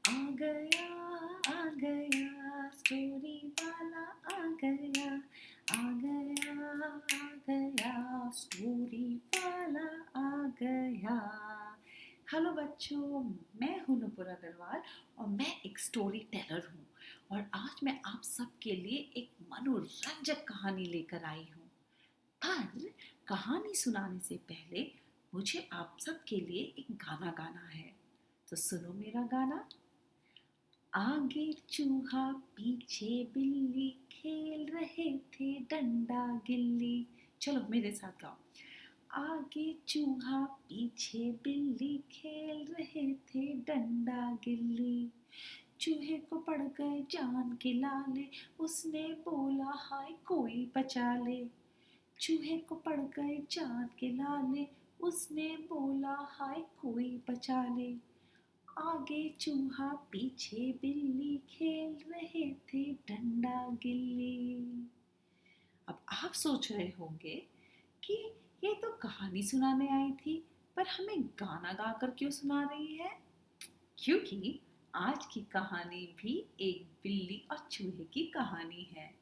आ गया स्टोरी वाला आ गया स्टोरी वाला आ गया। हेलो बच्चों, मैं हूं नुपुर अग्रवाल और मैं एक स्टोरी टेलर हूँ और आज मैं आप सबके लिए एक मनोरंजक कहानी लेकर आई हूँ। पर कहानी सुनाने से पहले मुझे आप सबके लिए एक गाना गाना है, तो सुनो मेरा गाना। आगे चूहा पीछे बिल्ली खेल रहे थे डंडा गिल्ली। चलो मेरे साथ गाओ। आगे चूहा पीछे बिल्ली खेल रहे थे डंडा गिल्ली। चूहे को पड़ गए जान के लाले, उसने बोला हाय कोई बचा ले। चूहे को पड़ गए जान के लाले, उसने बोला हाय कोई बचा ले। आगे चूहा पीछे बिल्ली खेल रहे थे डंडा गिल्ली। अब आप सोच रहे होंगे कि ये तो कहानी सुनाने आई थी, पर हमें गाना गाकर क्यों सुना रही है? क्योंकि आज की कहानी भी एक बिल्ली और चूहे की कहानी है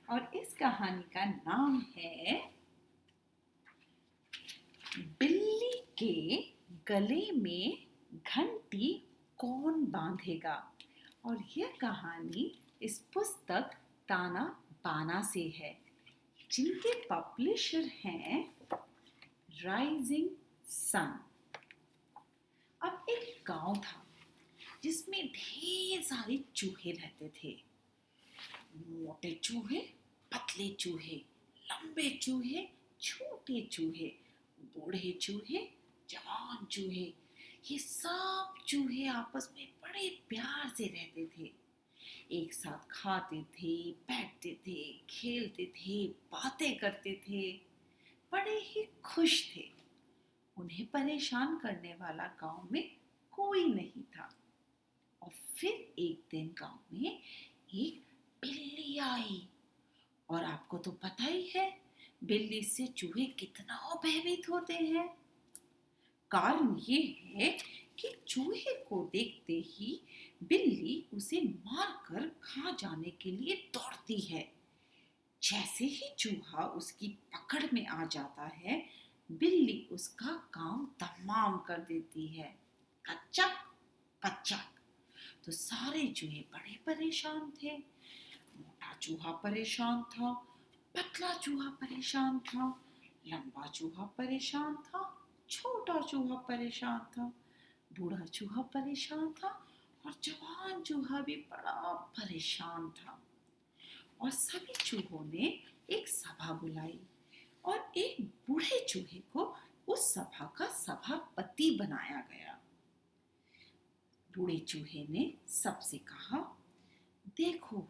और इस कहानी का नाम है बिल्ली के गले में घंटी कौन बांधेगा। और यह कहानी इस पुस्तक ताना बाना से है, जिनके पब्लिशर हैं राइजिंग सन। अब एक गांव था जिसमें ढेर सारे चूहे रहते थे। मोटे चूहे, पतले चूहे, लंबे चूहे, छोटे चूहे, बूढ़े चूहे, जवान चूहे, ये सब चूहे आपस में बड़े प्यार से रहते थे। एक साथ खाते थे, बैठते थे, खेलते थे, बातें करते थे, बड़े ही खुश थे। उन्हें परेशान करने वाला गांव में कोई नहीं था। और फिर एक दिन गांव में एक बिल्ली आई। और आपको तो पता ही है, बिल्ली से चूहे कितना भयभीत होते हैं। कारण ये है कि चूहे को देखते ही बिल्ली उसे मारकर खा जाने के लिए दौड़ती है। जैसे ही चूहा उसकी पकड़ में आ जाता है, बिल्ली उसका काम तमाम कर देती है। कच्चक पच्चक। तो सारे चूहे बड़े परेशान थे। मोटा चूहा परेशान था, पतला चूहा परेशान था, लंबा चूहा परेशान था, छोटा चूहा परेशान था, बूढ़ा चूहा परेशान था और जवान चूहा भी बड़ा परेशान था। और सभी चूहों ने एक सभा बुलाई और एक बूढ़े चूहे को उस सभा का सभापति बनाया गया। बूढ़े चूहे ने सबसे कहा, देखो,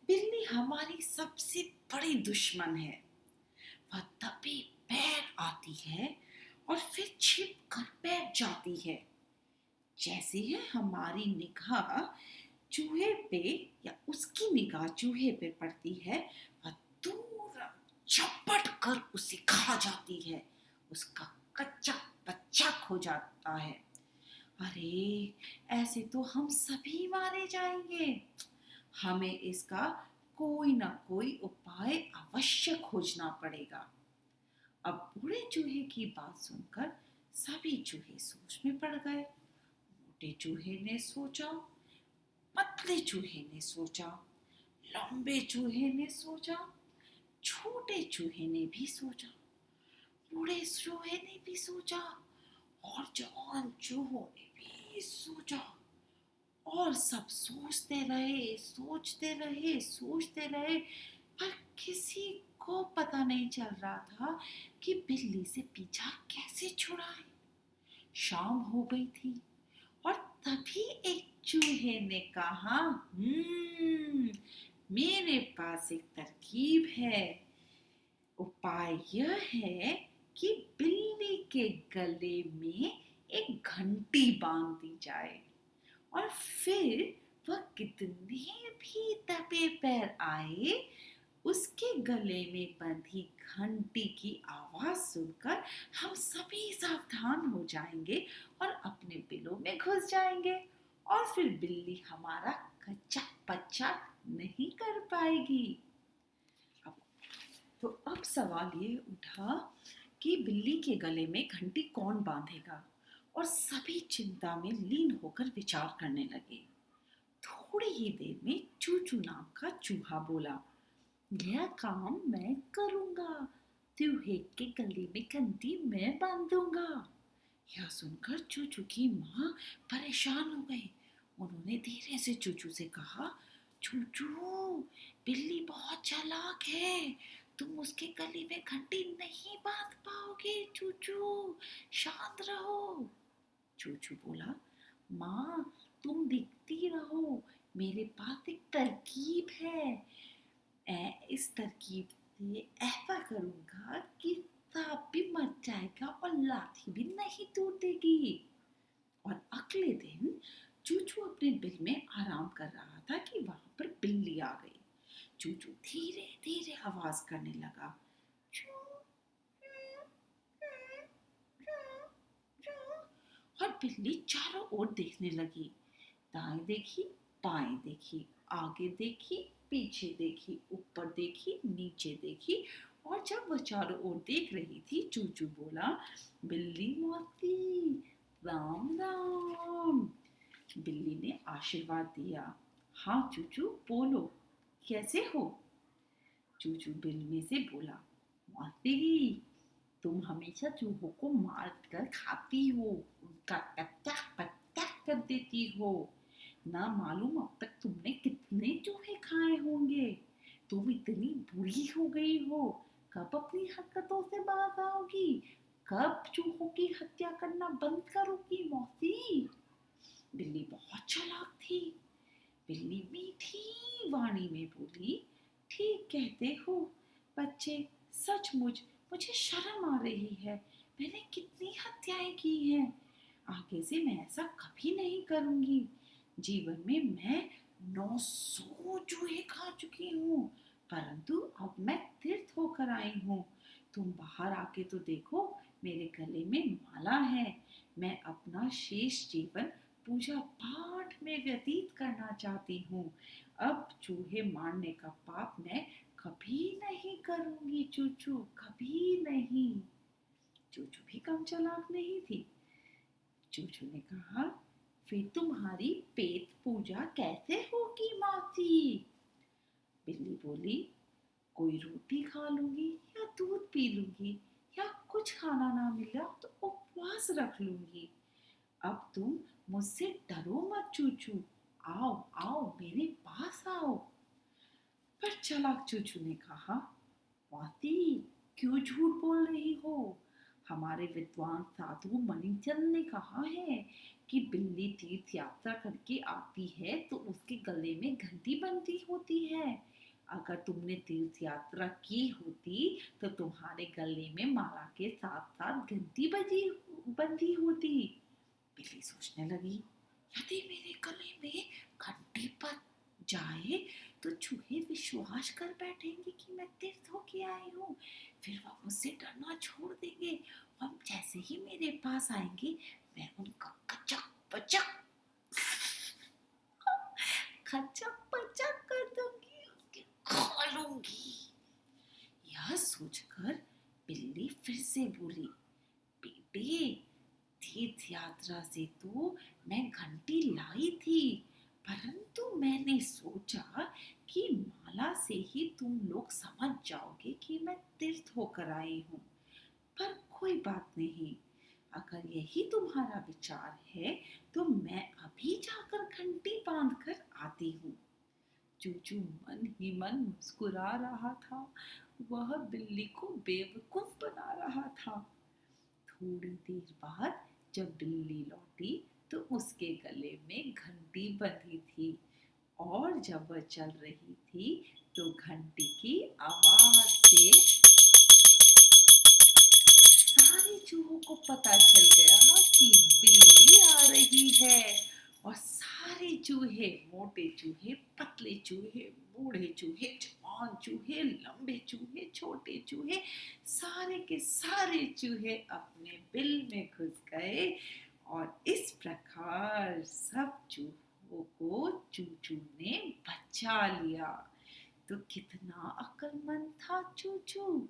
बिल्ली हमारी सबसे बड़ी दुश्मन है। वह तभी पैर आती है और फिर छिप कर बैठ जाती है। जैसे ही हमारी निगाह चूहे पे या उसकी निगाह चूहे पे पड़ती है, वह दूर झपट कर उसे खा जाती है। उसका कच्चा बच्चा हो जाता है। अरे, ऐसे तो हम सभी मारे जाएंगे। हमें इसका कोई ना कोई उपाय अवश्य खोजना पड़ेगा। अब बूढ़े चूहे की बात सुनकर सभी चूहे सोच में पड़ गए। मोटे चूहे ने सोचा, पतले चूहे ने सोचा, लंबे चूहे ने सोचा, छोटे चूहे ने भी सोचा, बूढ़े चूहे ने भी सोचा और जवान चूहों ने भी सोचा। और सब सोचते रहे, पर किसी को पता नहीं चल रहा था कि बिल्ली से पीछा कैसे छुड़ाए। शाम हो गई थी और तभी एक चूहे ने कहा, मेरे पास एक तरकीब है। उपाय यह है कि बिल्ली के गले में एक घंटी बांध दी जाए और फिर वह कितने भी दबे पैर आए, उसके गले में बंधी घंटी की आवाज सुनकर हम सभी सावधान हो जाएंगे और अपने बिलों में घुस जाएंगे और फिर बिल्ली हमारा कच्चा पच्चा नहीं कर पाएगी। अब सवाल ये उठा कि बिल्ली के गले में घंटी कौन बांधेगा, और सभी चिंता में लीन होकर विचार करने लगे। थोड़ी ही देर में चूचू नाम का चूहा बोला, यह काम मैं करूंगा, चूहे के गले में घंटी मैं बांधूंगा। यह सुनकर चूचू की माँ परेशान हो गई। उन्होंने धीरे से चूचू से कहा, चूचू, बिल्ली बहुत चालाक है, तुम उसके गले में घंटी नहीं बांध पाओगे। चूचू, शांत रहो। चूचू बोला, माँ तुम दिखती रहो, मेरे पास एक तरकीब है। इस तरकीब से ऐसा करूंगा कि सांप भी मर जाएगा और लाठी भी नहीं टूटेगी। और अगले दिन चूचू अपने बिल में आराम कर रहा था कि वहां पर बिल्ली आ गई। चूचू धीरे धीरे आवाज करने लगा, और बिल्ली चारों ओर देखने लगी। दाएं देखी, बाएं देखी, आगे देखी, पीछे देखी, ऊपर देखी, नीचे देखी, और जब वह चारों ओर देख रही थी, चूचू बोला, बिल्ली मौसी, राम राम। बिल्ली ने आशीर्वाद दिया। हाँ चूचू, बोलो, कैसे हो? चूचू बिल में से बोला, मौसी, तुम हमेशा चूहों को मार कर खाती हो, उनका कच्चा पच्चा कर देती हो। ना मालूम अब तक तुमने कितने चूहे खाए होंगे। तुम इतनी बुरी हो गई हो, कब अपनी हरकतों से बाज आओगी? कब चूहों की हत्या करना बंद करोगी मौसी? बिल्ली बहुत चालाक थी। बिल्ली मीठी वाणी में बोली, ठीक कहते हो बच्चे, सचमुच मुझे शर्म आ रही है। मैंने कितनी हत्याएं की हैं। आगे से मैं ऐसा कभी नहीं करूंगी। जीवन में मैं 900 चूहे खा चुकी हूँ, परंतु अब मैं तीर्थ होकर आई हूँ। तुम बाहर आके तो देखो, मेरे गले में माला है। मैं अपना शेष जीवन पूजा पाठ में व्यतीत करना चाहती हूँ। अब चूहे मारने का पाप मैं कभी नहीं करूंगी चूचू, कभी नहीं। चूचू भी कम चालाक नहीं थी। चूचू ने कहा, फिर तुम्हारी पेट पूजा कैसे होगी मौसी? बिल्ली बोली, कोई रोटी खा लूंगी या दूध पी लूंगी, या कुछ खाना ना मिला तो उपवास रख लूंगी। अब तुम मुझसे डरो मत चूचू, आओ आओ मेरे पास आओ। पर चालाक चूचू ने कहा, मौसी, क्यों झूठ बोल रही हो? हमारे विद्वान साधु मणिचंद ने कहा है कि बिल्ली तीर्थ यात्रा करके आती है तो उसके गले में घंटी बंधी होती है। अगर तुमने तीर्थ यात्रा की होती तो तुम्हारे गले में माला के साथ साथ घंटी बंधी होती। बिल्ली सोचने लगी, यदि मेरे गले में घंटी बज जाए तो चूहे विश्वास कर बैठेंगे कि मैं तीर्थ होके आई हूँ। फिर वह मुझसे डरना छोड़ देंगे। अब जैसे ही मेरे पास आएंगे, मैं उनका कचक पचक कर दूंगी, उसकी खा लूंगी। यह सोचकर बिल्ली फिर से बोली, बेटे, तीर्थ यात्रा से तो मैं घंटी लाई थी, परंतु मैंने सोचा कि माला से ही तुम लोग समझ जाओगे कि मैं तीर्थ होकर आई हूँ। पर कोई बात नहीं, अगर यही तुम्हारा विचार है तो मैं अभी जाकर घंटी बांध कर आती हूँ। चूचू मन ही मन मुस्कुरा रहा था। वह बिल्ली को बेवकूफ बना रहा था। थोड़ी देर बाद जब बिल्ली लौटी तो उसके गले में घंटी बंधी थी, और जब वह चल रही थी तो घंटी की आवाज से सारे चूहों को पता चल गया कि बिल्ली आ रही है। और सारे चूहे, मोटे चूहे, पतले चूहे, बूढ़े चूहे, जवान चूहे, लंबे चूहे, छोटे चूहे, सारे के सारे चूहे अपने बिल में घुस गए, और इस प्रकार सब चूहों को चूचू ने बचा लिया। तो कितना अक्लमंद था चूचू।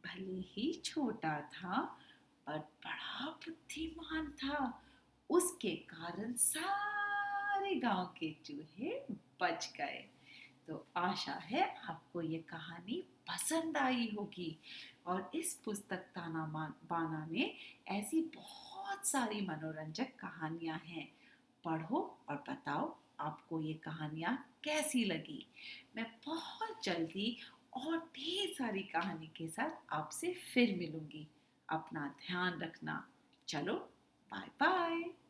भले ही छोटा था पर बड़ा बुद्धिमान था। उसके कारण सारे गांव के चूहे बच गए। तो आशा है आपको ये कहानी पसंद आई होगी। और इस पुस्तक ताना बाना में ऐसी बहुत सारी मनोरंजक कहानियां हैं। पढ़ो और बताओ आपको ये कहानियां कैसी लगी। मैं बहुत जल्दी और ढेर सारी कहानी के साथ आपसे फिर मिलूंगी। अपना ध्यान रखना। चलो, बाय बाय।